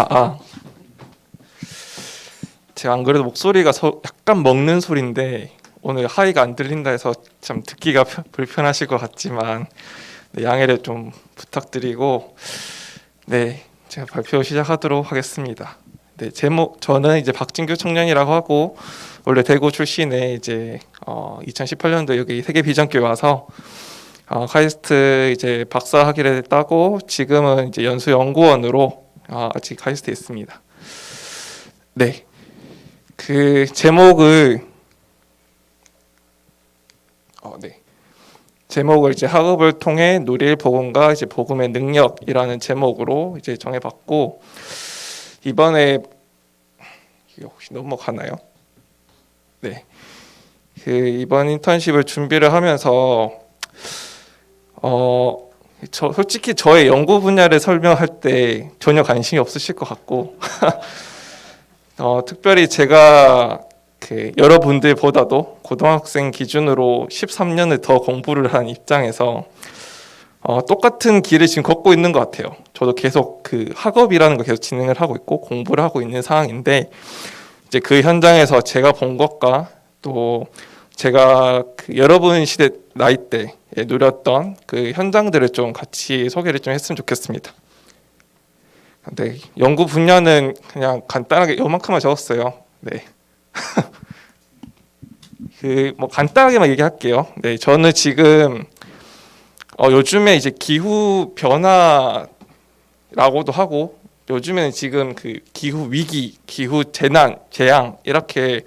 아. 제가 안 그래도 목소리가 약간 먹는 소리인데 오늘 하이가 안 들린다 해서 참 듣기가 불편하실 것 같지만 네, 양해를 좀 부탁드리고 네, 제가 발표 시작하도록 하겠습니다. 네, 제목 저는 이제 박진규 청년이라고 하고 원래 대구 출신의 이제 2018년도 여기 세계 비전교회 와서 카이스트 이제 박사 학위를 따고 지금은 이제 연수 연구원으로 아직 카이스트에 있습니다. 네, 그 제목을 제목을 이제 학업을 통해 누릴 복음과 이제 복음의 능력이라는 제목으로 이제 정해봤고 이번에 이게 혹시 넘어가나요? 네, 그 이번 인턴십을 준비를 하면서 솔직히 저의 연구 분야를 설명할 때 전혀 관심이 없으실 것 같고 특별히 제가 그 여러분들보다도 고등학생 기준으로 13년을 더 공부를 한 입장에서 똑같은 길을 지금 걷고 있는 것 같아요. 저도 계속 그 학업이라는 거 계속 진행을 하고 있고 공부를 하고 있는 상황인데 이제 그 현장에서 제가 본 것과 또 제가 그 여러분 시대 나이 때에 누렸던 그 현장들을 좀 같이 소개를 좀 했으면 좋겠습니다. 네, 연구 분야는 그냥 간단하게 요만큼만 적었어요. 네. 그 뭐 간단하게만 얘기할게요. 네, 저는 지금 요즘에 이제 기후 변화라고도 하고 요즘에는 지금 그 기후 위기, 기후 재난, 재앙 이렇게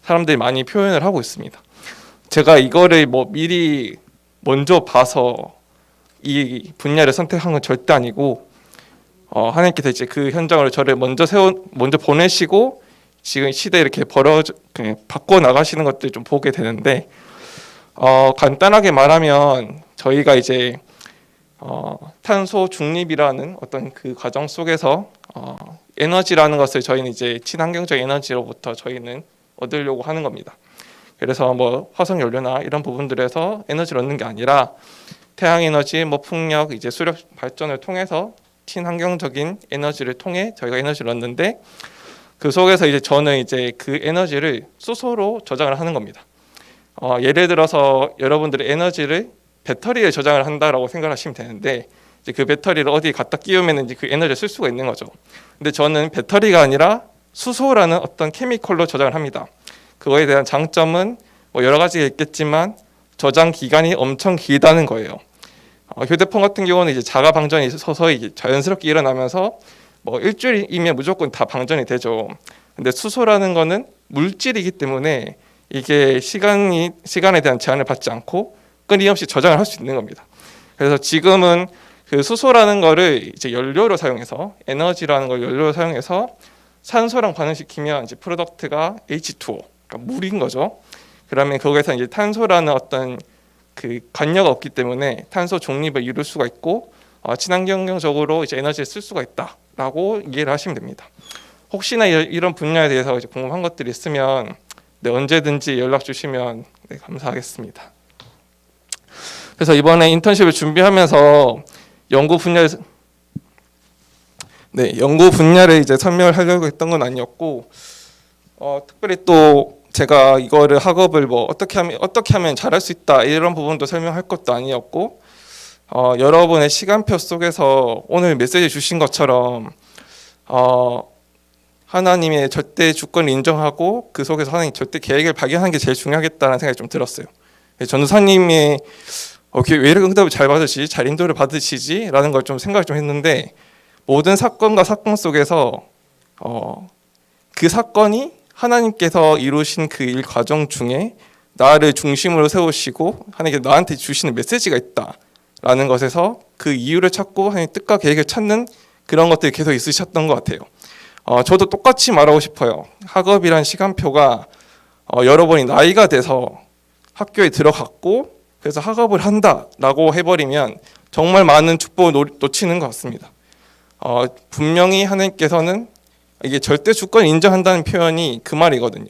사람들이 많이 표현을 하고 있습니다. 제가 이거를 뭐 미리 먼저 봐서 이 분야를 선택한 건 절대 아니고 하나님께서 이제 그 현장으로 저를 먼저 보내시고 지금 시대에 이렇게 바꿔 나가시는 것들 좀 보게 되는데 간단하게 말하면 저희가 이제 탄소 중립이라는 어떤 그 과정 속에서 에너지라는 것을 저희는 이제 친환경적 에너지로부터 저희는 얻으려고 하는 겁니다. 그래서 뭐 화석 연료나 이런 부분들에서 에너지를 얻는 게 아니라 태양 에너지, 뭐 풍력, 이제 수력 발전을 통해서 친환경적인 에너지를 통해 저희가 에너지를 얻는데 그 속에서 이제 저는 이제 그 에너지를 수소로 저장을 하는 겁니다. 예를 들어서 여러분들의 에너지를 배터리에 저장을 한다라고 생각하시면 되는데 이제 그 배터리를 어디에 갖다 끼우면 이제 그 에너지를 쓸 수가 있는 거죠. 근데 저는 배터리가 아니라 수소라는 어떤 케미컬로 저장을 합니다. 그거에 대한 장점은 뭐 여러 가지가 있겠지만 저장 기간이 엄청 길다는 거예요. 휴대폰 같은 경우는 이제 자가 방전이 서서히 자연스럽게 일어나면서 뭐 일주일이면 무조건 다 방전이 되죠. 근데 수소라는 거는 물질이기 때문에 이게 시간에 대한 제한을 받지 않고 끊임없이 저장을 할 수 있는 겁니다. 그래서 지금은 그 수소라는 거를 이제 연료로 사용해서 에너지라는 걸 연료로 사용해서 산소랑 반응시키면 이제 프로덕트가 H2O, 그러니까 물인 거죠. 그러면 거기에서 이제 탄소라는 어떤 그 관여가 없기 때문에 탄소 중립을 이룰 수가 있고 친환경적으로 이제 에너지를 쓸 수가 있다라고 이해를 하시면 됩니다. 혹시나 이런 분야에 대해서 이제 궁금한 것들이 있으면 네, 언제든지 연락 주시면 네, 감사하겠습니다. 그래서 이번에 인턴십을 준비하면서 연구 분야를 이제 설명을 하려고 했던 건 아니었고 특별히 또 제가 이거를 학업을 뭐 어떻게 하면 잘할 수 있다 이런 부분도 설명할 것도 아니었고 여러분의 시간표 속에서 오늘 메시지 주신 것처럼 하나님의 절대 주권을 인정하고 그 속에서 하나님 절대 계획을 발견하는 게 제일 중요하겠다는 생각이 좀 들었어요. 전도사님이 왜 이렇게 응답을 잘 받으시지, 잘 인도를 받으시지 라는 걸 좀 생각을 좀 했는데 모든 사건과 사건 속에서 그 사건이 하나님께서 이루신 그 일 과정 중에 나를 중심으로 세우시고 하나님께서 나한테 주시는 메시지가 있다라는 것에서 그 이유를 찾고 하나님의 뜻과 계획을 찾는 그런 것들이 계속 있으셨던 것 같아요. 저도 똑같이 말하고 싶어요. 학업이란 시간표가 여러분이 나이가 돼서 학교에 들어갔고 그래서 학업을 한다라고 해버리면 정말 많은 축복을 놓치는 것 같습니다. 분명히 하나님께서는 이게 절대 주권을 인정한다는 표현이 그 말이거든요.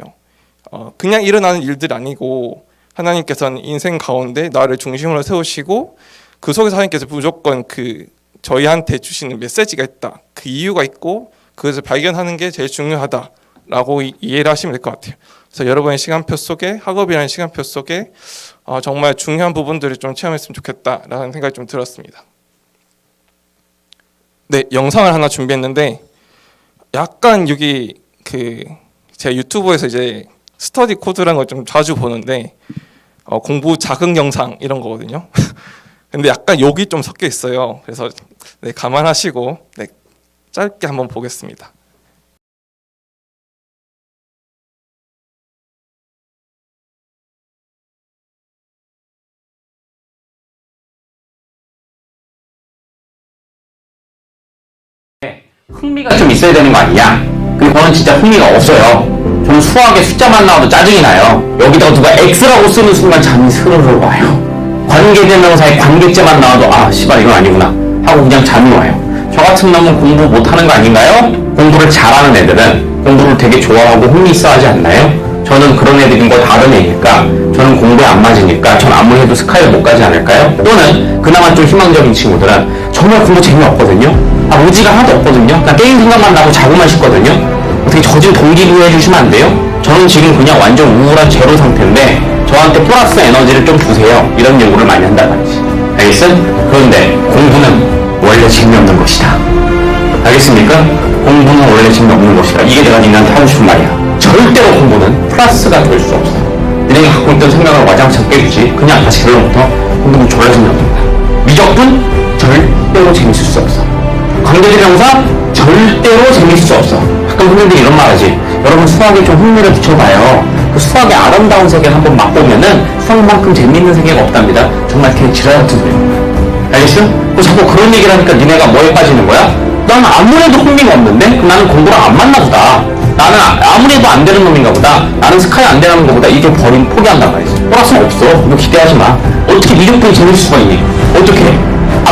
그냥 일어나는 일들이 아니고 하나님께서는 인생 가운데 나를 중심으로 세우시고 그 속에서 하나님께서 무조건 그 저희한테 주시는 메시지가 있다. 그 이유가 있고 그것을 발견하는 게 제일 중요하다라고 이해를 하시면 될 것 같아요. 그래서 여러분의 시간표 속에 학업이라는 시간표 속에 정말 중요한 부분들을 좀 체험했으면 좋겠다라는 생각이 좀 들었습니다. 네, 영상을 하나 준비했는데 약간 여기 제가 유튜브에서 이제 스터디 코드라는 걸 좀 자주 보는데 공부 자극 영상 이런 거거든요. 근데 약간 욕이 좀 섞여 있어요. 그래서 네, 감안하시고 네, 짧게 한번 보겠습니다. 흥미가 좀 있어야 되는 거 아니냐? 근데 저는 진짜 흥미가 없어요. 저는 수학에 숫자만 나와도 짜증이 나요. 여기다가 누가 X라고 쓰는 순간 잠이 스르르 와요. 관계대명사에 관계제만 나와도 씨발 이건 아니구나 하고 그냥 잠이 와요. 저 같은 놈은 공부 못하는 거 아닌가요? 공부를 잘하는 애들은 공부를 되게 좋아하고 흥미 있어 하지 않나요? 저는 그런 애들인 거 다른 애니까 저는 공부에 안 맞으니까 전 아무리 해도 스카이를 못 가지 않을까요? 또는 그나마 좀 희망적인 친구들은 정말 공부 재미없거든요? 의지가 하나도 없거든요? 그냥 게임 생각만 나고 자고만 싶거든요? 어떻게 저 좀 동기부여해 주시면 안 돼요? 저는 지금 그냥 완전 우울한 제로 상태인데 저한테 플러스 에너지를 좀 주세요. 이런 요구를 많이 한단 말이지. 알겠어? 그런데 공부는 원래 재미없는 것이다. 알겠습니까? 공부는 원래 재미없는 것이다. 이게 내가 니네한테 하고 싶은 말이야. 절대로 공부는 플러스가 될 수 없어. 너네가 갖고 있던 생각을 와장창 깨주지. 그냥 다시 결론부터 공부는 졸라 재미없다. 미적분 절대로 재밌을 수 없어. 관계대명사 절대로 재밌을 수 없어. 가끔 선생님들이 이런 말 하지. 여러분 수학에 좀 흥미를 붙여봐요. 그 수학의 아름다운 세계를 한번 맛보면은 수학만큼 재밌는 세계가 없답니다. 정말 그냥 지랄 같은 소리야. 알겠어? 자꾸 그런 얘기를 하니까 니네가 뭐에 빠지는 거야? 난 아무래도 흥미가 없는데? 그럼 나는 공부랑 안 맞나 보다. 나는 아무래도 안 되는 놈인가 보다. 나는 스카이 안 되는 거보다 이게 포기한단 말이지. 플러스는 없어. 너 기대하지 마. 어떻게 미적분이 재밌을 수가 있니? 어떻게?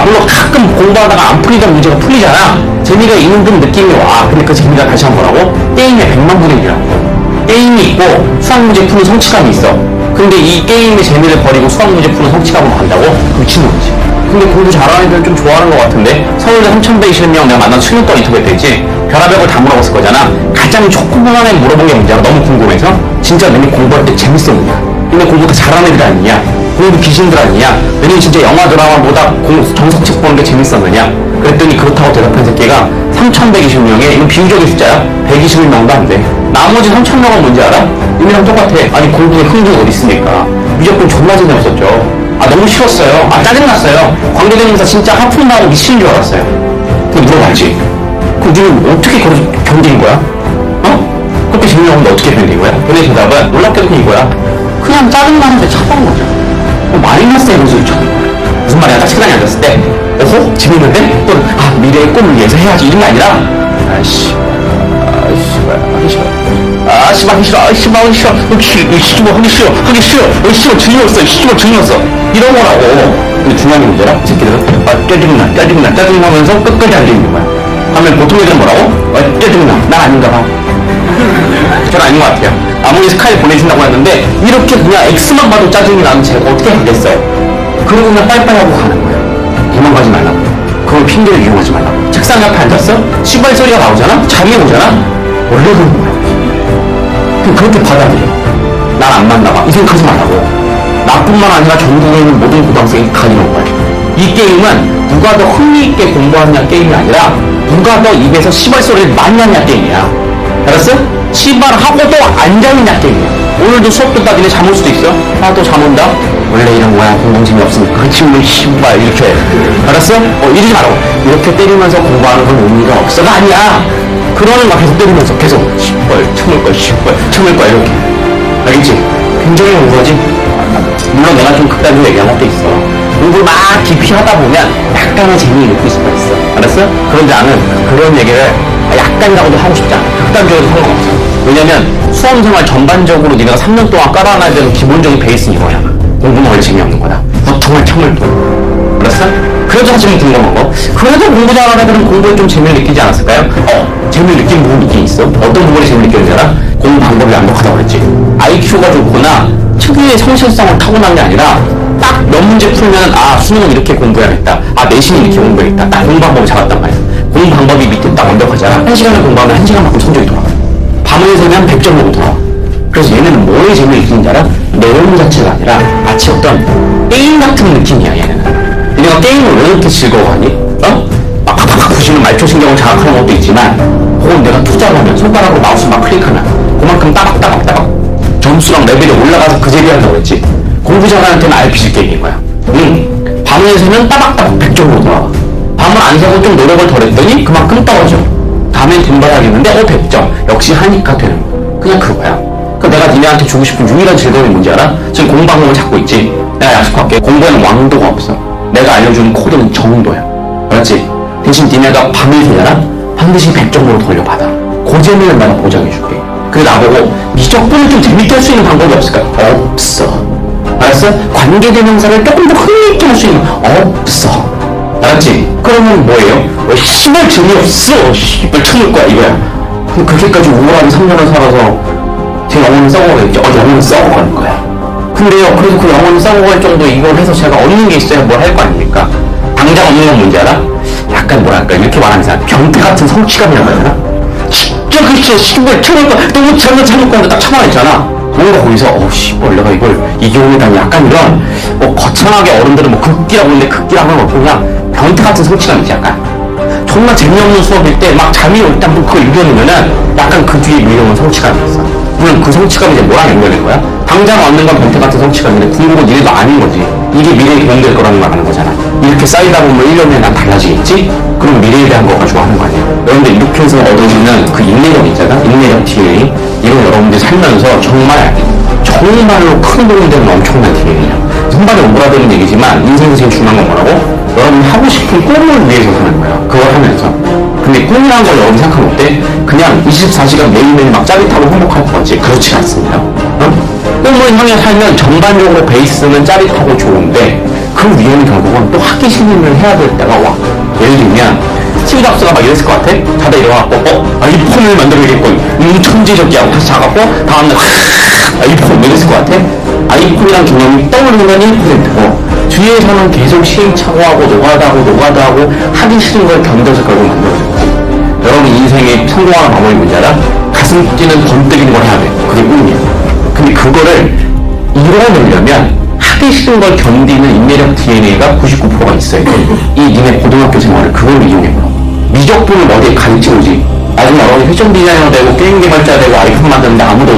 물론 가끔 공부하다가 안 풀리던 문제가 풀리잖아. 재미가 있는 듯 느낌이 와. 근데 그 재미가 다시 한 거라고? 게임의 100만 분의 1이라고. 게임이 있고 수학 문제 푸는 성취감이 있어. 근데 이 게임의 재미를 버리고 수학 문제 푸는 성취감으로 간다고? 미친놈이지. 근데 공부 잘하는 애들은 좀 좋아하는 것 같은데 서울대 3,120명 내가 만난 수년 동안 인터뷰 했지. 별하별걸 다 물어봤을 거잖아. 가장 조그만한 애 물어본 게 문제가 너무 궁금해서 진짜 너네 공부할 때 재밌었느냐? 너네 공부 다 잘하는 애들 아니냐? 공부 귀신들 아니냐? 너네 진짜 영화 드라마보다 정석책 보는 게 재밌었느냐? 그랬더니 그렇다고 대답한 새끼가 3,120명에 이건 비유적인 숫자야. 121명도 안 돼. 나머지 3,000명은 뭔지 알아? 이미랑 똑같아. 아니 공부에 흥미가 어디 있습니까? 미적분 존나 재미없었죠. 너무 싫었어요. 짜증났어요. 관계대명사 진짜 하품 나고 미치는 줄 알았어요. 그거 물어봐야지. 그럼 니는 어떻게 그걸 견딘 거야? 그렇게 재미없는데 어떻게 견딘 거야? 근데 대답은 놀랍게도 이거야. 그냥 짜증나는데 차가운 거죠. 마이너스 에너지를 쳐는 거야. 무슨 말이야? 딱 식당에 앉았을 때 오호? 재밌는데? 또는 미래의 꿈을 위해서 해야지 이런 게 아니라 하기 싫어. 재미없어. 이런 거라고. 근데 중요한 게 뭐더라? 이 새끼들은 짜증나면서 끝까지 안 되는 거야. 하면 보통 애들은 뭐라고? 짜증나. 난 아닌가 봐. 저는 아닌 것 같아요. 아무리 스카이 보내준다고 했는데 이렇게 그냥 X만 봐도 짜증이 나면 제가 어떻게 하겠어요? 그러고 그냥 빨리빨리 하고 가는 거예요. 도망가지 말라고. 그걸 핑계를 이용하지 말라고. 책상 옆에 앉았어? 시발 소리가 나오잖아? 잠이 오잖아? 원래 그런 거야. 그냥 그렇게 받아들여. 난 안 맞나 봐. 이 생각하지 말라고. 나뿐만 아니라 전국에 있는 모든 고등학생이 다 이런 거야. 이 게임은 누가 더 흥미있게 공부하느냐 게임이 아니라 누가 더 입에서 시발 소리를 많이 하느냐 게임이야. 알았어? 시발하고도 안 자느냐 게임이야. 오늘도 수업 듣다 니네 잠 올 수도 있어. 또 잠 온다? 원래 이런 거야. 공부 재미없으니까. 그치 뭐 시발 이렇게. 알았어? 이러지 말라고. 이렇게 때리면서 공부하는 건 의미가 없어가 아니야. 그러는 막 계속 때리면서 계속 시발 참을 거야 이렇게. 알겠지? 굉장히 우울하지? 물론 내가 좀 극단적으로 얘기한 것도 있어. 공부를 막 깊이 하다 보면 약간의 재미를 느낄 수가 있어. 알았어? 그런데 나는 그런 얘기를 약간이라고도 하고 싶지 않아. 극단적으로 상관없어. 왜냐면 수험생활 전반적으로 네가 3년 동안 깔아놔야 되는 기본적인 베이스는 이거야. 공부는 원래 재미없는 거다. 보통은 참을 둬. 알았어? 그래도 사실은 궁금한 거. 그래도 공부 잘하는 애들은 공부에 좀 재미를 느끼지 않았을까요? 재미를 느끼는 부분 있긴 있어. 어떤 부분에 재미를 느끼는지 알아? 공부 방법이 완벽하다고 그랬지. IQ가 좋거나 특유의 성실성을 타고난 게 아니라 딱 몇 문제 풀면은 수능은 이렇게 공부해야겠다. 내신이 이렇게 공부해야겠다. 딱 공부 방법을 잡았단 말이야. 공부 방법이 밑에 딱 완벽하잖아. 1시간을 공부하면 1시간만큼 성적이 돌아와. 밤을 새면 100점으로 돌아와. 그래서 얘네는 뭐에 재미를 느끼는지 알아? 내용 자체가 아니라 마치 어떤 게임 같은 느낌이야 얘네는. 얘네가 게임을 왜 이렇게 즐거워하니? 막 팍팍팍 부시는 말초신경을 자극하는 것도 있지만 혹은 내가 투자를 하면 손가락으로 마우스 막 클릭하면 그만큼 따박따박따박 점수랑 레벨이 올라가서 그 재미한다고 그랬지. 공부 잘하는한테는 RPG 게임인 거야. 밤을 새면 따박따박 100점으로 돌아와. 밤을 안 새고 좀 노력을 덜 했더니 그만큼 떨어져. 다음엔 분발하겠는데 100점. 역시 하니까 되는 거야. 그냥 그거야. 그 내가 니네한테 주고 싶은 유일한 즐거움이 뭔지 알아? 지금 공부 방법을 찾고 있지. 내가 약속할게. 공부에는 왕도가 없어. 내가 알려주는 코드는 정도야. 알았지? 대신 니네가 밤을 새잖아? 반드시 100점으로 돌려받아. 그 재미는 내가 보장해줄게. 그래 나보고 미적분을 좀 재밌게 할 수 있는 방법이 없을까? 없어. 알았어? 관계대명사를 조금 더 흥미있게 할 수 있는 없어. 알았지? 그러면 뭐예요? 씨발 재미없어. 씨발 쳐놓을 거야 이거야. 근데 그렇게까지 우울하게 3년을 살아서 제 영혼을 썩어가겠죠. 영혼을 썩어갈 거야. 근데요, 그래도 그 영혼을 썩어갈 정도 이걸 해서 제가 얻는 게 있어야 뭘 할 거 아닙니까? 당장 얻는 건 뭔지 알아? 약간 뭐랄까 이렇게 말하는 사람 변태 같은 성취감이라고 해야 되나? 진짜 그렇게 씨발 쳐놓을 거야. 너무 잘못 참을 거야. 딱 참아냈잖아. 뭔가 거기서 씨발 내가 이걸 이겨오게 다니 약간 이런 거창하게 어른들은 뭐 극기라고 하는데 극기라고 하는 거 그냥 변태 같은 성취감이지 약간. 정말 재미없는 수업일 때 막 잠이 올 때 한번 그걸 이겨내면은 약간 그 뒤에 미려온 성취감이 있어. 물론 그 성취감이 이제 뭐랑 연결된 거야? 당장 얻는 건 변태 같은 성취감인데 궁극은 니네도 아닌 거지. 이게 미래에 도움될 거라는 말 하는 거잖아. 이렇게 쌓이다 보면 1년에 난 달라지겠지? 그럼 미래에 대한 거 가지고 하는 거 아니야. 여러분들 이렇게 해서 얻어지는 그 인내력 있잖아? 인내력 DNA. 이건 여러분들 살면서 정말로 큰 도움이 되는 엄청난 DNA야. 선발이 오그라드는 얘기지만 인생에서 제일 중요한 건 뭐라고? 여러분이 하고 싶은 꿈을 위해서 사는 거야. 그걸 하면서. 근데 꿈이라는 걸 여러분이 생각하면 어때? 그냥 24시간 매일매일 막 짜릿하고 행복할 것 같지? 그렇지 않습니다. 꿈을 향해 살면 전반적으로 베이스는 짜릿하고 좋은데 그 위에는 결국은 또 하기 싫은 일을 해야 될 때가 와. 예를 들면 스티브 잡스가 막 이랬을 것 같아? 자다 일어나갖고 아이폰을 만들어야겠군. 천재적이야. 다시 자갖고 다음날 아이폰 이랬을 것 같아? 아이폰이란 개념이 떠오르는 1%고 뒤에서는 계속 시행착오하고 노가다하고 하기 싫은 걸 견뎌서 결국 만들어졌고 여러분 인생에 성공하는 방법이 뭔지 알아? 가슴 뛰는 번뜩이는 걸 해야 돼. 그게 꿈이야. 근데 그거를 이뤄내려면 하기 싫은 걸 견디는 인내력 DNA가 99%가 있어야 돼. 이 니네 고등학교 생활을 그걸로 이용해보라고. 미적분을 어디에 가르치고 오지. 나중에 여러분이 패션 디자이너 되고 게임 개발자 되고 아이폰 만드는데 아무도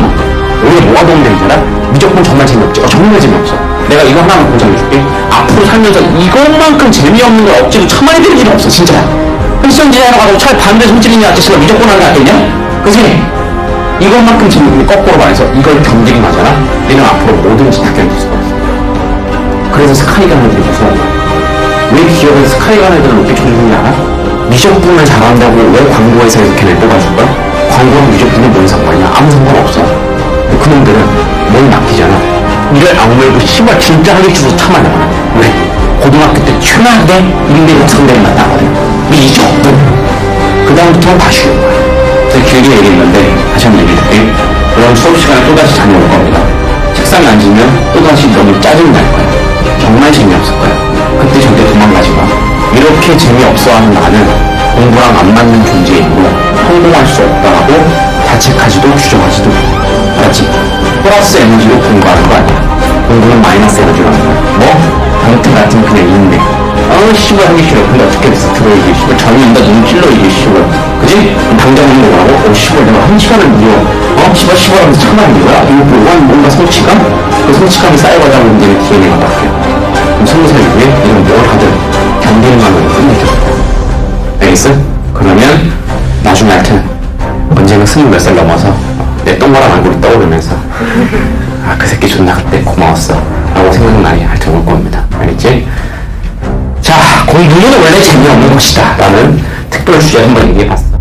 오히려 뭐가 도움되는지 알아? 미적분 정말 재미없지? 정말 재미없어. 내가 이거 하나만 보장해줄게. 앞으로 살면서 이것만큼 재미없는 걸 억지로 참아야 되는 일은 없어 진짜. 패션 디자이너 가서 차라리 반대 손질이니 아저씨가 미적분 하는 게 낫겠냐? 그치? 이것만큼 재미없는 거꾸로 말해서 이걸 견디긴 하잖아? 얘는 앞으로 뭐든지 다 견딜 수가 없어. 그래서 스카이간 애들이 무서운 거야. 왜 기업에서 스카이간 애들을 높게 쳐주는지 알아? 미적분을 잘한다고 왜 광고회사에서 걔네 뽑아줄 거야? 광고랑 미적분이 뭔 상관이야? 아무 상관없어. 그놈들은 뭘 맡기잖아. 이를 악물고 씨발 진짜 하기 싫어서 참아내. 왜? 고등학교 때 최악의 인대력 상대를 만나거든. 미적분. 그 다음부터는 다 쉬운 거야. 제가 길게 얘기했는데 다시 한번 얘기해줄게. 그럼 수업 시간에 또다시 잠이 올 겁니다. 책상에 앉으면 또다시 너무 짜증이 날 거야. 정말 재미없을 거야. 그때 절대 도망가지 마. 이렇게 재미없어하는 나는 공부랑 안 맞는 존재이고 성공할 수 없다라고 자책하지도 주저하지도 마. 알았지? 플러스 에너지로 공부하는 거 아니야. 공부는 마이너스 에너지로 하는 거야. 뭐? 변태 같은 그냥 인내. 씨발 하기 싫어. 근데 어떻게 됐어? 들어야지. 씨발 잠이온다 눈 찔러야지. 씨발. 그지? 당장 오는 거 뭐라고? 씨발 내가 한 시간을 무려 씨발 하면서 참아야 거야? 이거 뭔가 성취감? 그 성취감이 쌓여가다 보면 이제 DNA가 바뀌어. 그럼 20살 이후에 이런 뭘 하든 견디는 만으로 끝내줘. 알겠어? 그러면 나중에 할 때는 언젠가 20몇 살 넘어서 내 똥마랑 얼굴이 떠오르면서 그 새끼 존나 그때 고마웠어 라고 생각나게 할 때 올 겁니다. 알겠지? 자, 공부는 원래 재미없는 것이다 라는 특별 주제 한번 얘기해봤어.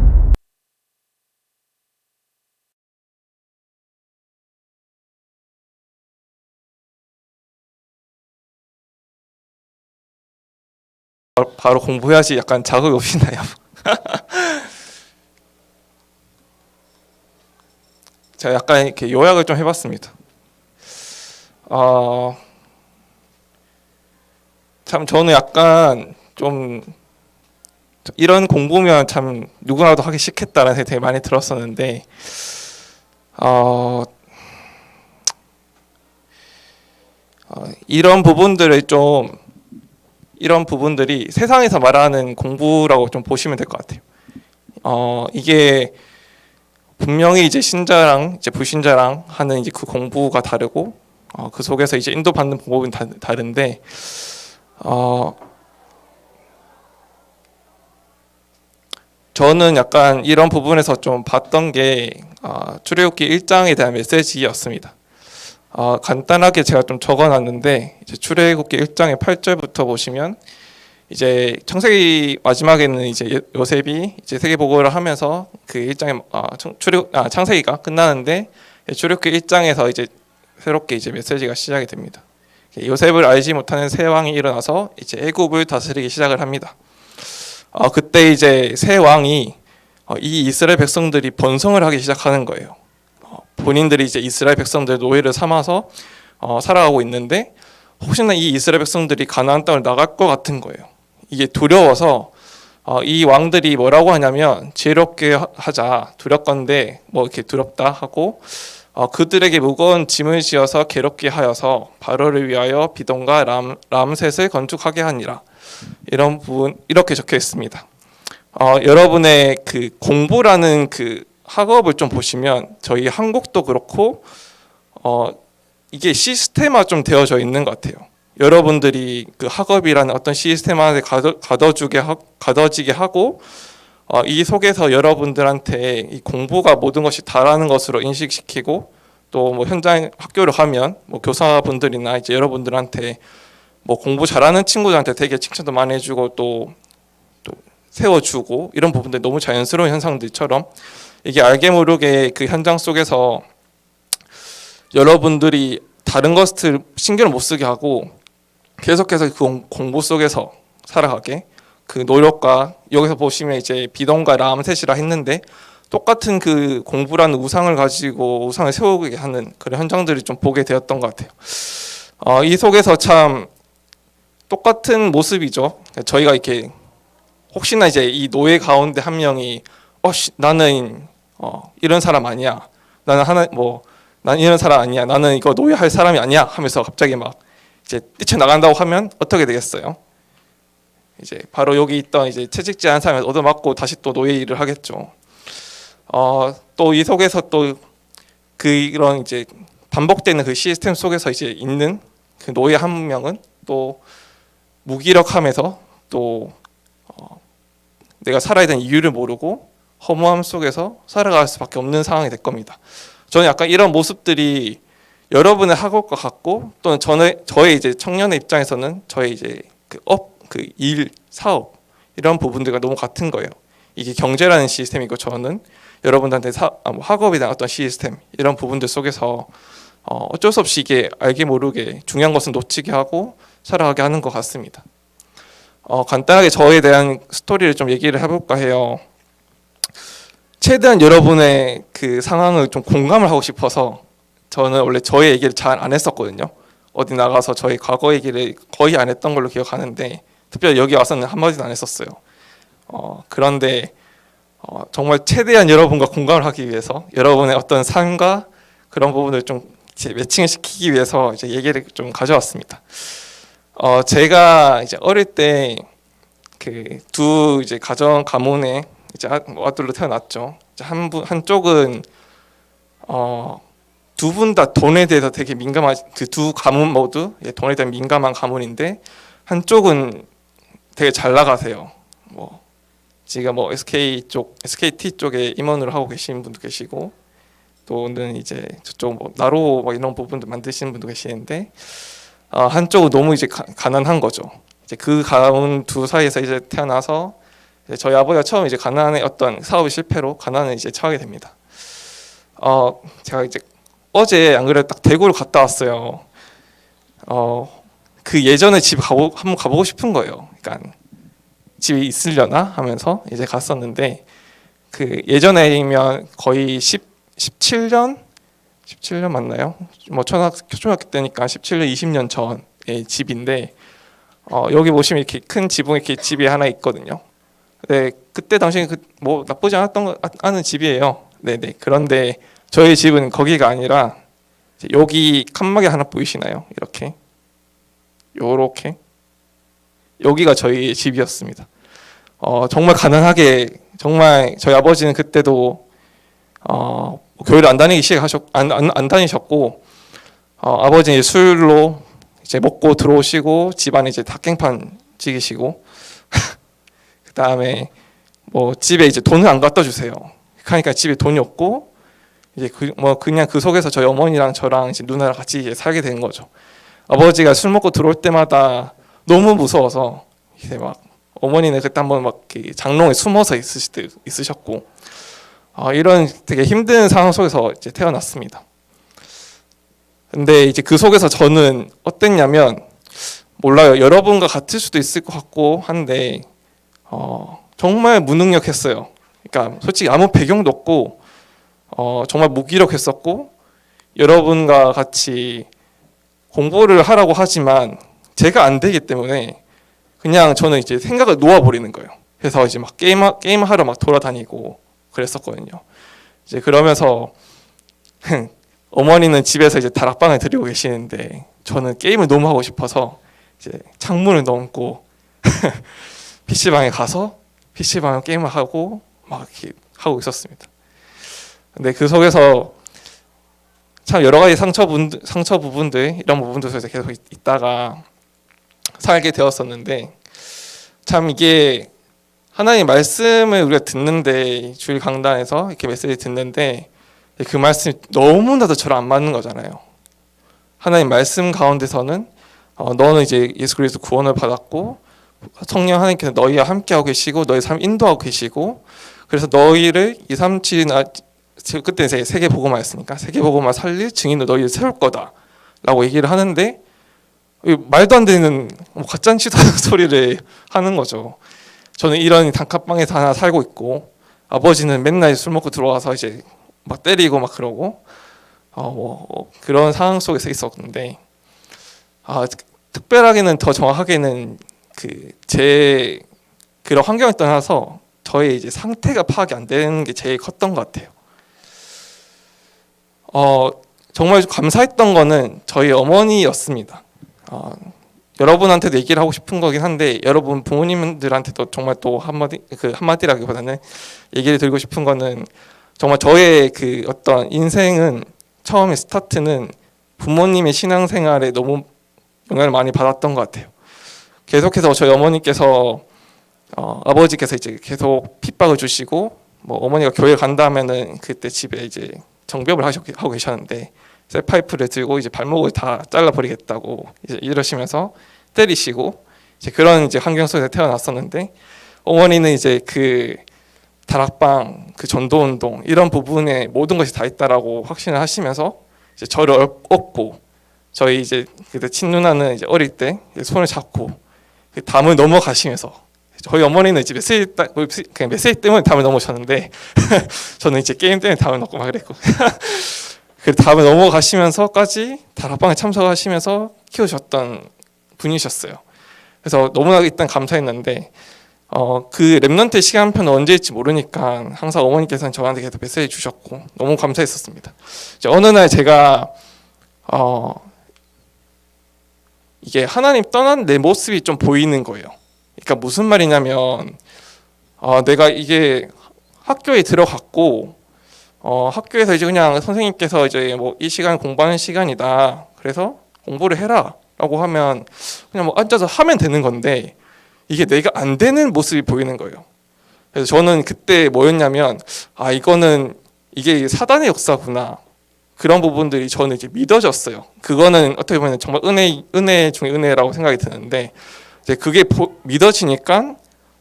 바로 공부해야지 약간 자극이 오시나요? 제가 약간 이렇게 요약을 좀 해봤습니다. 참 저는 약간 좀 이런 공부면 참 누구나도 하기 싫겠다라는 생각이 되게 많이 들었었는데 이런 부분들이 세상에서 말하는 공부라고 좀 보시면 될 것 같아요. 이게 분명히 이제 신자랑 이제 불신자랑 하는 이제 그 공부가 다르고 그 속에서 이제 인도받는 방법은 다른데 저는 약간 이런 부분에서 좀 봤던 게 출애굽기 1장에 대한 메시지였습니다. 간단하게 제가 좀 적어놨는데 이제 출애굽기 1장의 8절부터 보시면 이제 창세기 마지막에는 이제 요셉이 이제 세계복음을 하면서 그 1장에 창세기가 끝나는데 출애굽기 1장에서 이제 새롭게 이제 메시지가 시작이 됩니다. 요셉을 알지 못하는 새 왕이 일어나서 이제 애굽을 다스리기 시작을 합니다. 그때 이제 새 왕이 이 이스라엘 백성들이 번성을 하기 시작하는 거예요. 본인들이 이제 이스라엘 백성들 노예를 삼아서 살아가고 있는데 혹시나 이 이스라엘 백성들이 가나안 땅을 나갈 것 같은 거예요. 이게 두려워서 이 왕들이 뭐라고 하냐면 지혜롭게 하자, 두렵건대 뭐 이렇게 두렵다 하고 그들에게 무거운 짐을 지어서 괴롭게 하여서 바로를 위하여 비동과 람셋을 건축하게 하니라. 이런 부분 이렇게 적혀 있습니다. 여러분의 그 공부라는 그 학업을 좀 보시면 저희 한국도 그렇고 이게 시스템화 좀 되어져 있는 것 같아요. 여러분들이 그 학업이라는 어떤 시스템 안에 가둬지게 하고 이 속에서 여러분들한테 이 공부가 모든 것이 다라는 것으로 인식시키고 또 뭐 현장 학교를 가면 뭐 교사분들이나 이제 여러분들한테 뭐 공부 잘하는 친구들한테 되게 칭찬도 많이 해주고 또 세워주고 이런 부분들 너무 자연스러운 현상들처럼 이게 알게 모르게 그 현장 속에서 여러분들이 다른 것을 신경을 못 쓰게 하고 계속해서 그 공부 속에서 살아가게 그 노력과 여기서 보시면 이제 비동과 람셋이라 했는데 똑같은 그 공부라는 우상을 가지고 우상을 세우게 하는 그런 현장들이 좀 보게 되었던 것 같아요. 이 속에서 참 똑같은 모습이죠. 저희가 이렇게 혹시나 이제 이 노예 가운데 한 명이 나는 이런 사람 아니야. 난 이런 사람 아니야. 나는 이거 노예할 사람이 아니야. 하면서 갑자기 막 이제 뛰쳐나간다고 하면 어떻게 되겠어요? 이제 바로 여기 있던 이제 채찍 제한 사람을 얻어맞고 다시 또 노예 일을 하겠죠. 또 이 속에서 또 그런 이제 반복되는 그 시스템 속에서 이제 있는 그 노예 한 명은 또 무기력함에서 또 내가 살아야 되는 이유를 모르고 허무함 속에서 살아갈 수밖에 없는 상황이 될 겁니다. 저는 약간 이런 모습들이 여러분의 학업과 같고 또는 저의 이제 청년의 입장에서는 저의 이제 그 일, 사업 이런 부분들과 너무 같은 거예요. 이게 경제라는 시스템이고 저는 여러분들한테 학업에 대한 어떤 시스템 이런 부분들 속에서 어쩔 수 없이 이게 알게 모르게 중요한 것은 놓치게 하고 살아가게 하는 것 같습니다. 간단하게 저에 대한 스토리를 좀 얘기를 해볼까 해요. 최대한 여러분의 그 상황을 좀 공감을 하고 싶어서 저는 원래 저의 얘기를 잘 안 했었거든요. 어디 나가서 저희 과거 얘기를 거의 안 했던 걸로 기억하는데 특별히 여기 와서는 한마디도 안 했었어요. 그런데 정말 최대한 여러분과 공감을 하기 위해서 여러분의 어떤 삶과 그런 부분을 좀 매칭을 시키기 위해서 이제 얘기를 좀 가져왔습니다. 제가 이제 어릴 때 그 두 이제 가문에 이제 아들로 태어났죠. 한쪽은 두 분 다 돈에 대해서 되게 민감한 그 두 가문 모두 돈에 대한 민감한 가문인데 한쪽은 되게 잘 나가세요. 뭐 지금 뭐 SKT 쪽에 임원으로 하고 계시는 분도 계시고 또는 이제 저쪽 뭐 나로 뭐 이런 부분도 만드시는 분도 계시는데 한쪽은 너무 이제 가난한 거죠. 이제 그 가문 두 사이에서 이제 태어나서 이제 저희 아버지가 처음 이제 가난의 어떤 사업의 실패로 가난을 이제 처하게 됩니다. 제가 이제 어제 안 그래도 딱 대구를 갔다 왔어요. 그 예전에 집 한번 가보고 싶은 거예요. 그러니까 집에 있으려나 하면서 이제 갔었는데 그 예전에면 거의 17년 맞나요? 뭐 초등학교 때니까 17년 20년 전의 집인데 여기 보시면 이렇게 큰 지붕에 이렇게 집이 하나 있거든요. 네, 그때 당시에 뭐 나쁘지 않은 집이에요. 네네. 그런데 저희 집은 거기가 아니라 여기 칸막이 하나 보이시나요? 이렇게, 요렇게 여기가 저희 집이었습니다. 정말 가난하게, 정말 저희 아버지는 그때도 교회를 안 다니셨고, 아버지는 이제 술로 이제 먹고 들어오시고 집안에 이제 닭갱판 지기시고 그 다음에 뭐 집에 이제 돈을 안 갖다 주세요. 그러니까 집에 돈이 없고 이제 그냥 그 속에서 저희 어머니랑 저랑 이제 누나랑 같이 이제 살게 된 거죠. 아버지가 술 먹고 들어올 때마다 너무 무서워서 이제 막 어머니는 그때 한번 막 장롱에 숨어서 있으셨고 이런 되게 힘든 상황 속에서 이제 태어났습니다. 근데 이제 그 속에서 저는 어땠냐면 몰라요. 여러분과 같을 수도 있을 것 같고 한데 정말 무능력했어요. 그러니까 솔직히 아무 배경도 없고 정말 무기력했었고 여러분과 같이 공부를 하라고 하지만 제가 안 되기 때문에 그냥 저는 이제 생각을 놓아버리는 거예요. 그래서 이제 막 게임하러 막 돌아다니고 그랬었거든요. 이제 그러면서 어머니는 집에서 이제 다락방을 들이고 계시는데 저는 게임을 너무 하고 싶어서 이제 창문을 넘고 PC방에 가서 PC방에 게임을 하고 막 이렇게 하고 있었습니다. 근데 그 속에서 참 여러 가지 상처 부분들 이런 부분들 속에서 계속 있다가 살게 되었었는데 참 이게 하나님 말씀을 우리가 듣는데 주일 강단에서 이렇게 메시지 듣는데 그 말씀이 너무나도 저랑 안 맞는 거잖아요. 하나님 말씀 가운데서는 너는 이제 예수 그리스도 구원을 받았고 성령 하나님께서 너희와 함께하고 계시고 너희 삶 인도하고 계시고 그래서 너희를 237 그때 이제 세계복음화였으니까 세계복음화 살릴 증인으로 너희를 세울 거다라고 얘기를 하는데 말도 안 되는 가짜치 소리를 하는 거죠. 저는 이런 단칸방에서 하나 살고 있고 아버지는 맨날 술 먹고 들어와서 이제 막 때리고 막 그러고 그런 상황 속에서 있었는데 특별하게는 더 정확하게는 제 그런 환경을 떠나서 저의 이제 상태가 파악이 안 되는 게 제일 컸던 것 같아요. 정말 감사했던 거는 저희 어머니였습니다. 여러분한테도 얘기를 하고 싶은 거긴 한데 여러분 부모님들한테도 정말 또 한마디라기보다는 얘기를 드리고 싶은 거는 정말 저의 그 어떤 인생은 처음에 스타트는 부모님의 신앙생활에 너무 영향을 많이 받았던 것 같아요. 계속해서 저희 어머니께서 아버지께서 이제 계속 핍박을 주시고 뭐 어머니가 교회 간다 하면은 그때 집에 이제 정비업을 하고 계셨는데 쇠파이프를 들고 이제 발목을 다 잘라버리겠다고 이제 이러시면서 때리시고 이제 그런 이제 환경 속에서 태어났었는데 어머니는 이제 그 다락방, 그 전도운동 이런 부분에 모든 것이 다 있다라고 확신을 하시면서 이제 저를 업고 저희 이제 그때 친누나는 이제 어릴 때 손을 잡고 그 담을 넘어가시면서 저희 어머니는 이제 메시지 때문에 담을 넘으셨는데 저는 이제 게임 때문에 담을 넘고 막 그랬고 그 담을 넘어가시면서까지 다락방에 참석하시면서 키우셨던 분이셨어요. 그래서 너무나 일단 감사했는데 그 랩넌트 시간표는 언제일지 모르니까 항상 어머니께서는 저한테 계속 메시지 주셨고 너무 감사했었습니다. 이제 어느 날 제가 이게 하나님 떠난 내 모습이 좀 보이는 거예요. 그러니까 무슨 말이냐면 내가 이게 학교에 들어갔고 학교에서 이제 그냥 선생님께서 이제 뭐 이 시간 공부하는 시간이다. 그래서 공부를 해라라고 하면 그냥 뭐 앉아서 하면 되는 건데 이게 내가 안 되는 모습이 보이는 거예요. 그래서 저는 그때 뭐였냐면 이거는 이게 사단의 역사구나. 그런 부분들이 저는 이제 믿어졌어요. 그거는 어떻게 보면 정말 은혜 중에 은혜라고 생각이 드는데 이제 그게 믿어지니까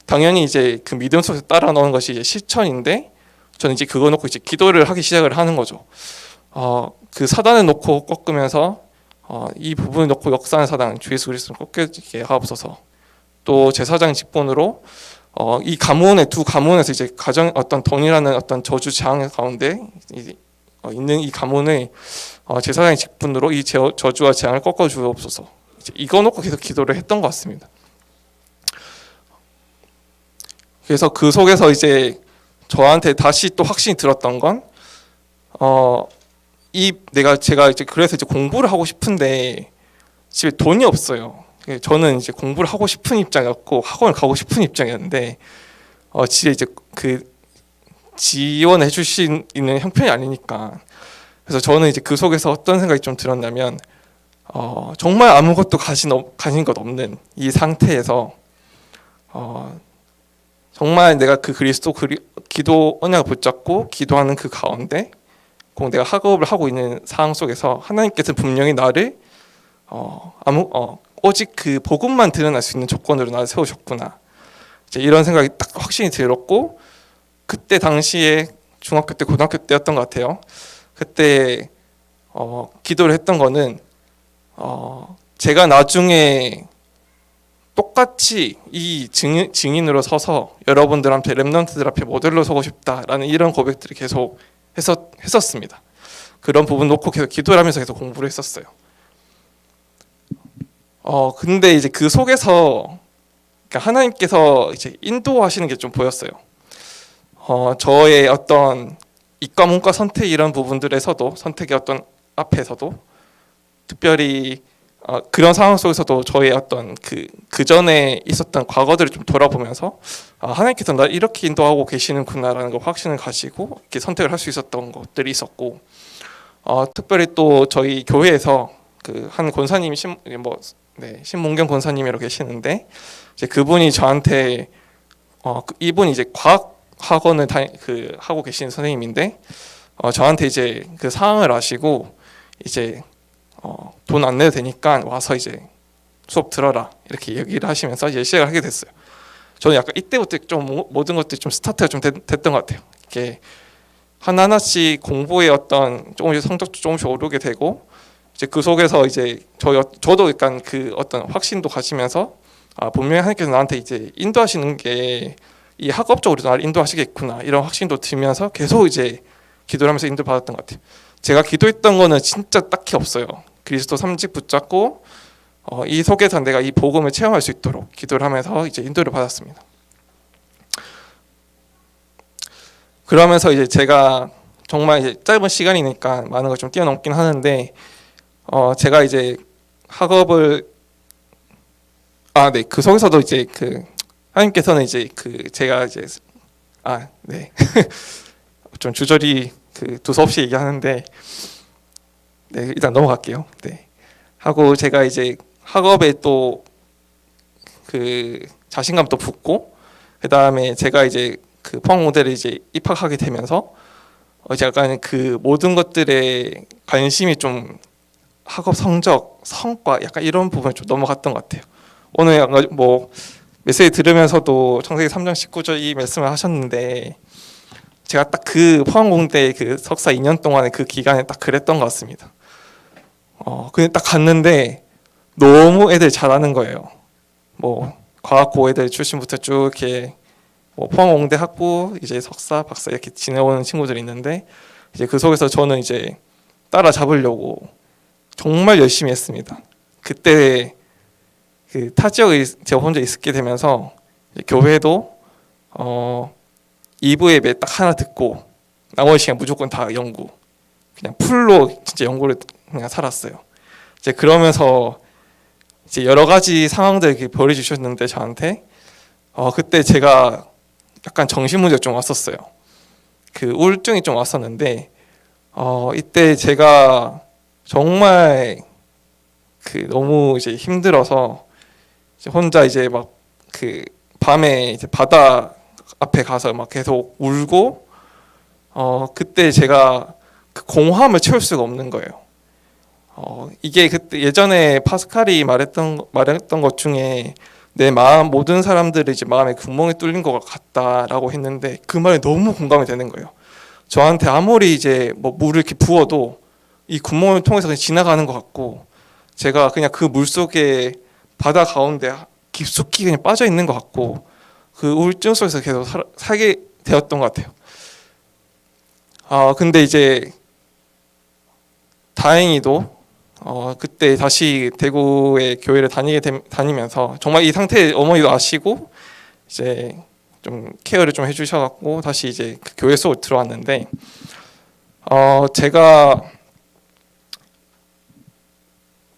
당연히 이제 그 믿음 속에서 따라 넣은 것이 이제 실천인데 저는 이제 그거 놓고 이제 기도를 하기 시작을 하는 거죠. 그 사단을 놓고 꺾으면서 이 부분을 놓고 역사하는 사단 주 예수 그리스도를 꺾게 하옵소서. 또 제사장 직분으로 이 가문의 두 가문에서 이제 가정 어떤 돈이라는 어떤 저주 재앙 가운데 있는 이 가문의 제사장의 직분으로 이 저주와 재앙을 꺾어 주옵소서. 이거 놓고 계속 기도를 했던 것 같습니다. 그래서 그 속에서 이제 저한테 다시 또 확신이 들었던 건 제가 이제 그래서 이제 공부를 하고 싶은데 집에 돈이 없어요. 저는 이제 공부를 하고 싶은 입장이었고 학원을 가고 싶은 입장이었는데 집에 이제 그 지원해 주실 수 있는 형편이 아니니까. 그래서 저는 이제 그 속에서 어떤 생각이 좀 들었냐면 정말 아무것도 가진 것 없는 이 상태에서 정말 내가 그 기도 언약을 붙잡고 기도하는 그 가운데 꼭 내가 학업을 하고 있는 상황 속에서 하나님께서 분명히 나를 오직 그 복음만 드러날 수 있는 조건으로 나를 세우셨구나. 이제 이런 생각이 딱 확신이 들었고, 그때 당시에 중학교 때 고등학교 때였던 것 같아요. 그때 기도를 했던 거는 제가 나중에 똑같이 이 증인으로 서서 여러분들한테 렘넌트들 앞에 모델로 서고 싶다라는 이런 고백들을 계속 했었습니다. 그런 부분 놓고 계속 기도를 하면서 계속 공부를 했었어요. 근데 이제 그 속에서 그러니까 하나님께서 이제 인도하시는 게 좀 보였어요. 저의 어떤 이과 문과 선택 이런 부분들에서도 선택의 어떤 앞에서도 특별히 그런 상황 속에서도 저의 어떤 그 전에 있었던 과거들을 좀 돌아보면서 하나님께서 나 이렇게 인도하고 계시는구나라는 걸 확신을 가지고 이렇게 선택을 할 수 있었던 것들이 있었고, 특별히 또 저희 교회에서 그 한 권사님이 신문경 권사님이라고 계시는데 이제 그분이 저한테 이분이 이제 과학 학원을 하고 계신 선생님인데 저한테 이제 그 상황을 아시고 이제 돈 안 내도 되니까 와서 이제 수업 들어라 이렇게 얘기를 하시면서 이제 시작을 하게 됐어요. 저는 약간 이때부터 좀 모든 것들이 좀 스타트가 좀 됐던 것 같아요. 이렇게 하나하나씩 공부의 어떤 조금씩 성적도 조금씩 오르게 되고 이제 그 속에서 이제 저도 약간 그 어떤 확신도 가지면서 분명히 하나님께서 나한테 이제 인도하시는 게 이 학업적으로 나를 인도하시겠구나 이런 확신도 들면서 계속 이제 기도를 하면서 인도 받았던 것 같아요. 제가 기도했던 거는 진짜 딱히 없어요. 그리스도 삼직 붙잡고 이 속에서 내가 이 복음을 체험할 수 있도록 기도를 하면서 이제 인도를 받았습니다. 그러면서 이제 제가 정말 이제 짧은 시간이니까 많은 걸 좀 뛰어넘긴 하는데 제가 이제 학업을 그 속에서도 이제 하나님께서는 이제 제가 이제 좀 주저리 두서없이 얘기하는데 일단 넘어갈게요. 하고 제가 이제 학업에 또 자신감도 붙고 그 다음에 제가 이제 포항 모델에 이제 입학하게 되면서 약간 모든 것들에 관심이 좀 학업 성적, 성과 약간 이런 부분에 좀 넘어갔던 것 같아요. 오늘 약간 메시지 들으면서도 창세기 3장 19절 이 말씀을 하셨는데 제가 딱 포항공대 석사 2년 동안의 그 기간에 딱 그랬던 것 같습니다. 그냥 딱 갔는데 너무 애들 잘하는 거예요. 과학고 애들 출신부터 쭉 이렇게 포항공대 학부 이제 석사, 박사 이렇게 지내오는 친구들이 있는데 이제 그 속에서 저는 이제 따라잡으려고 정말 열심히 했습니다. 그때 타 지역에 제가 혼자 있게 되면서 교회도 2부 예배 딱 하나 듣고 나머지 시간 무조건 다 연구 그냥 풀로 진짜 연구를 그냥 살았어요. 이제 그러면서 이제 여러 가지 상황들 이렇게 벌여주셨는데 저한테 그때 제가 약간 정신 문제가 좀 왔었어요. 우울증이 좀 왔었는데 이때 제가 정말 너무 이제 힘들어서 이제 혼자 이제 밤에 이제 바다 앞에 가서 계속 울고 그때 제가 공허함을 채울 수가 없는 거예요. 이게 그때 예전에 파스칼이 말했던 것 중에 내 마음 모든 사람들의 이제 마음에 구멍이 뚫린 것 같다라고 했는데 그 말에 너무 공감이 되는 거예요. 저한테 아무리 이제 물을 이렇게 부어도 이 구멍을 통해서 그냥 지나가는 것 같고 제가 그냥 그 물 속에 바다 가운데 깊숙이 그냥 빠져 있는 것 같고 그 우울증 속에서 계속 살게 되었던 것 같아요. 근데 이제 다행히도 그때 다시 대구의 교회를 다니면서 정말 이 상태에 어머니도 아시고 이제 좀 케어를 좀 해주셔갖고 다시 이제 그 교회 속으로 들어왔는데 제가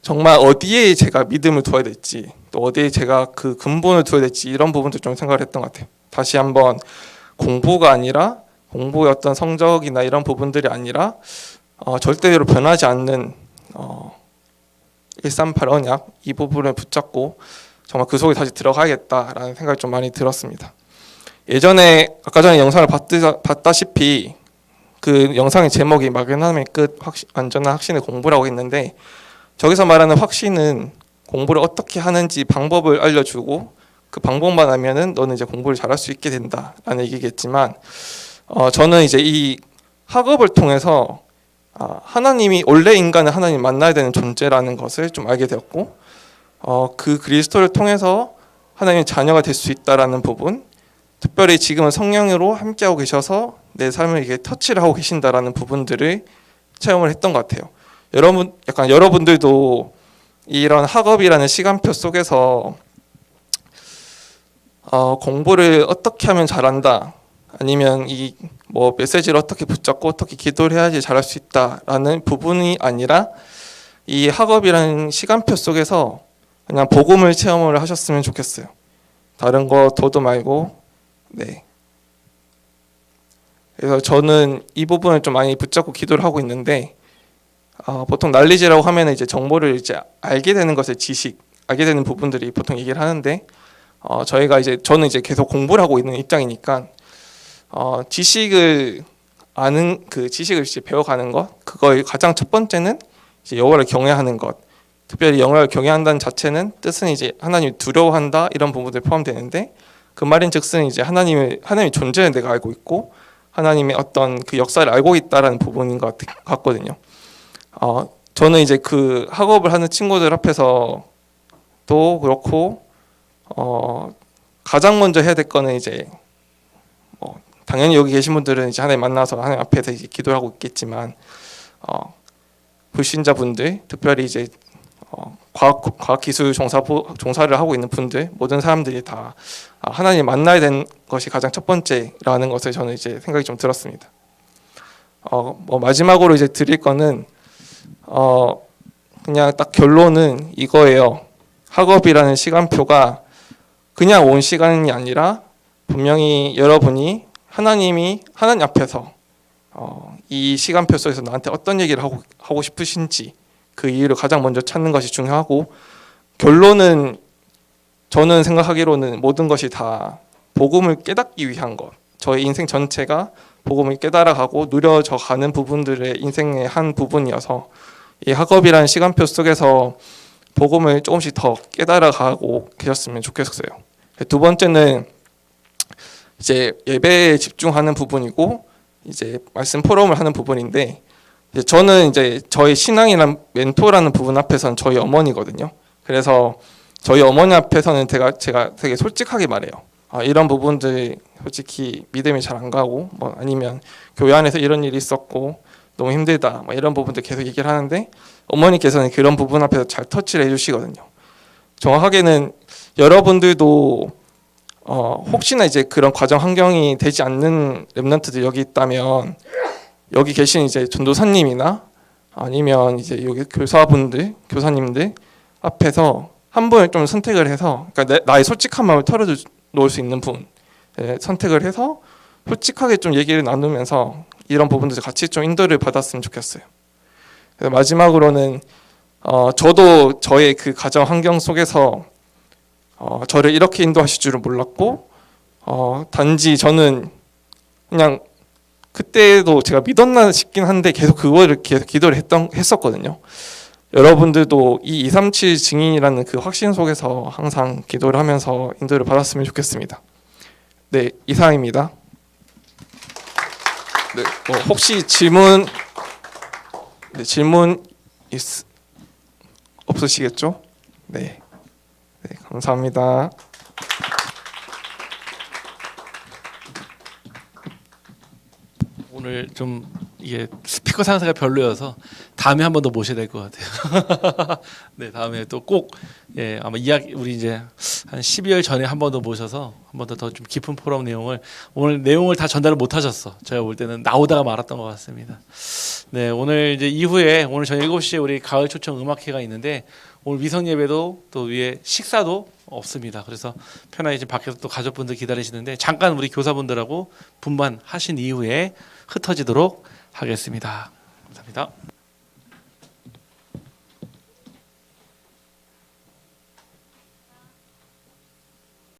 정말 어디에 제가 믿음을 두어야 될지 또 어디에 제가 그 근본을 두어야 될지 이런 부분도 좀 생각을 했던 것 같아요. 다시 한번 공부가 아니라 공부의 어떤 성적이나 이런 부분들이 아니라 절대로 변하지 않는 138 언약 이 부분을 붙잡고 정말 그 속에 다시 들어가야겠다라는 생각이 좀 많이 들었습니다. 예전에 아까 전에 영상을 봤다시피 그 영상의 제목이 막연함의 끝 완전한 확신의 공부라고 했는데 저기서 말하는 확신은 공부를 어떻게 하는지 방법을 알려주고 그 방법만 하면은 너는 이제 공부를 잘할 수 있게 된다라는 얘기겠지만 저는 이제 이 학업을 통해서 하나님이 원래 인간은 하나님 만나야 되는 존재라는 것을 좀 알게 되었고 그 그리스도를 통해서 하나님의 자녀가 될 수 있다라는 부분 특별히 지금은 성령으로 함께하고 계셔서 내 삶을 이게 터치를 하고 계신다라는 부분들을 체험을 했던 것 같아요. 약간 여러분들도 이런 학업이라는 시간표 속에서 공부를 어떻게 하면 잘한다 아니면 이 뭐 메시지를 어떻게 붙잡고 어떻게 기도를 해야지 잘할 수 있다라는 부분이 아니라 이 학업이라는 시간표 속에서 그냥 복음을 체험을 하셨으면 좋겠어요. 다른 거 도도 말고 네. 그래서 저는 이 부분을 좀 많이 붙잡고 기도를 하고 있는데 보통 날리지라고 하면 이제 정보를 이제 알게 되는 것을 지식, 알게 되는 부분들이 보통 얘기를 하는데 저는 이제 계속 공부를 하고 있는 입장이니까 지식을 아는 그 지식을 이제 배워가는 것 그거의 가장 첫 번째는 이제 여호와를 경외하는 것. 특별히 여호와를 경외한다는 자체는 뜻은 이제 하나님을 두려워한다 이런 부분들 포함되는데 그 말인즉슨 이제 하나님의 존재를 내가 알고 있고 하나님의 어떤 그 역사를 알고 있다라는 부분인 것 같거든요. 저는 이제 그 학업을 하는 친구들 앞에서 또 그렇고 가장 먼저 해야 될 거는 이제 당연히 여기 계신 분들은 이제 하나님 만나서 하나님 앞에서 이제 기도를 하고 있겠지만 불신자분들 특별히 이제 과학기술 종사를 하고 있는 분들 모든 사람들이 다 하나님 만나야 되는 것이 가장 첫 번째라는 것을 저는 이제 생각이 좀 들었습니다. 마지막으로 이제 드릴 거는 그냥 딱 결론은 이거예요. 학업이라는 시간표가 그냥 온 시간이 아니라 분명히 여러분이 하나님 앞에서 이 시간표 속에서 나한테 어떤 얘기를 하고 싶으신지 그 이유를 가장 먼저 찾는 것이 중요하고 결론은 저는 생각하기로는 모든 것이 다 복음을 깨닫기 위한 것 저의 인생 전체가 복음을 깨달아가고 누려져 가는 부분들의 인생의 한 부분이어서 이 학업이라는 시간표 속에서 복음을 조금씩 더 깨달아가고 계셨으면 좋겠어요. 두 번째는 이제 예배에 집중하는 부분이고 이제 말씀 포럼을 하는 부분인데 이제 저는 이제 저희 신앙이란 멘토라는 부분 앞에서는 저희 어머니거든요. 그래서 저희 어머니 앞에서는 제가 되게 솔직하게 말해요. 이런 부분들 솔직히 믿음이 잘 안 가고 뭐 아니면 교회 안에서 이런 일이 있었고 너무 힘들다 뭐 이런 부분들 계속 얘기를 하는데 어머니께서는 그런 부분 앞에서 잘 터치를 해주시거든요. 정확하게는 여러분들도 혹시나 이제 그런 과정 환경이 되지 않는 렘넌트들 여기 있다면 여기 계신 이제 전도사님이나 아니면 이제 여기 교사님들 앞에서 한 분을 좀 선택을 해서 그러니까 나의 솔직한 마음을 털어놓을 수 있는 분 선택을 해서 솔직하게 좀 얘기를 나누면서 이런 부분들 같이 좀 인도를 받았으면 좋겠어요. 그래서 마지막으로는 저도 저의 그 가정 환경 속에서 저를 이렇게 인도하실 줄은 몰랐고 단지 저는 그냥 그때도 제가 믿었나 싶긴 한데 계속 그거를 계속 기도를 했었거든요. 여러분들도 이 237 증인이라는 그 확신 속에서 항상 기도를 하면서 인도를 받았으면 좋겠습니다. 네, 이상입니다. 네, 혹시 질문 없으시겠죠? 네, 감사합니다. 오늘 좀 이게 스피커 상태가 별로여서 다음에 한 번 더 모셔야 될 것 같아요. 네, 다음에 또 꼭 아마 이야기 우리 이제 한 12월 전에 한 번 더 모셔서 한 번 더 좀 깊은 포럼 내용을 오늘 내용을 다 전달을 못 하셨어. 제가 볼 때는 나오다가 말았던 것 같습니다. 네, 오늘 이제 이후에 오늘 저녁 7시에 우리 가을 초청 음악회가 있는데 오늘 위성 예배도 또 위에 식사도 없습니다. 그래서 편하게 지금 밖에서 또 가족분들 기다리시는데 잠깐 우리 교사분들하고 분반하신 이후에 흩어지도록 하겠습니다. 감사합니다.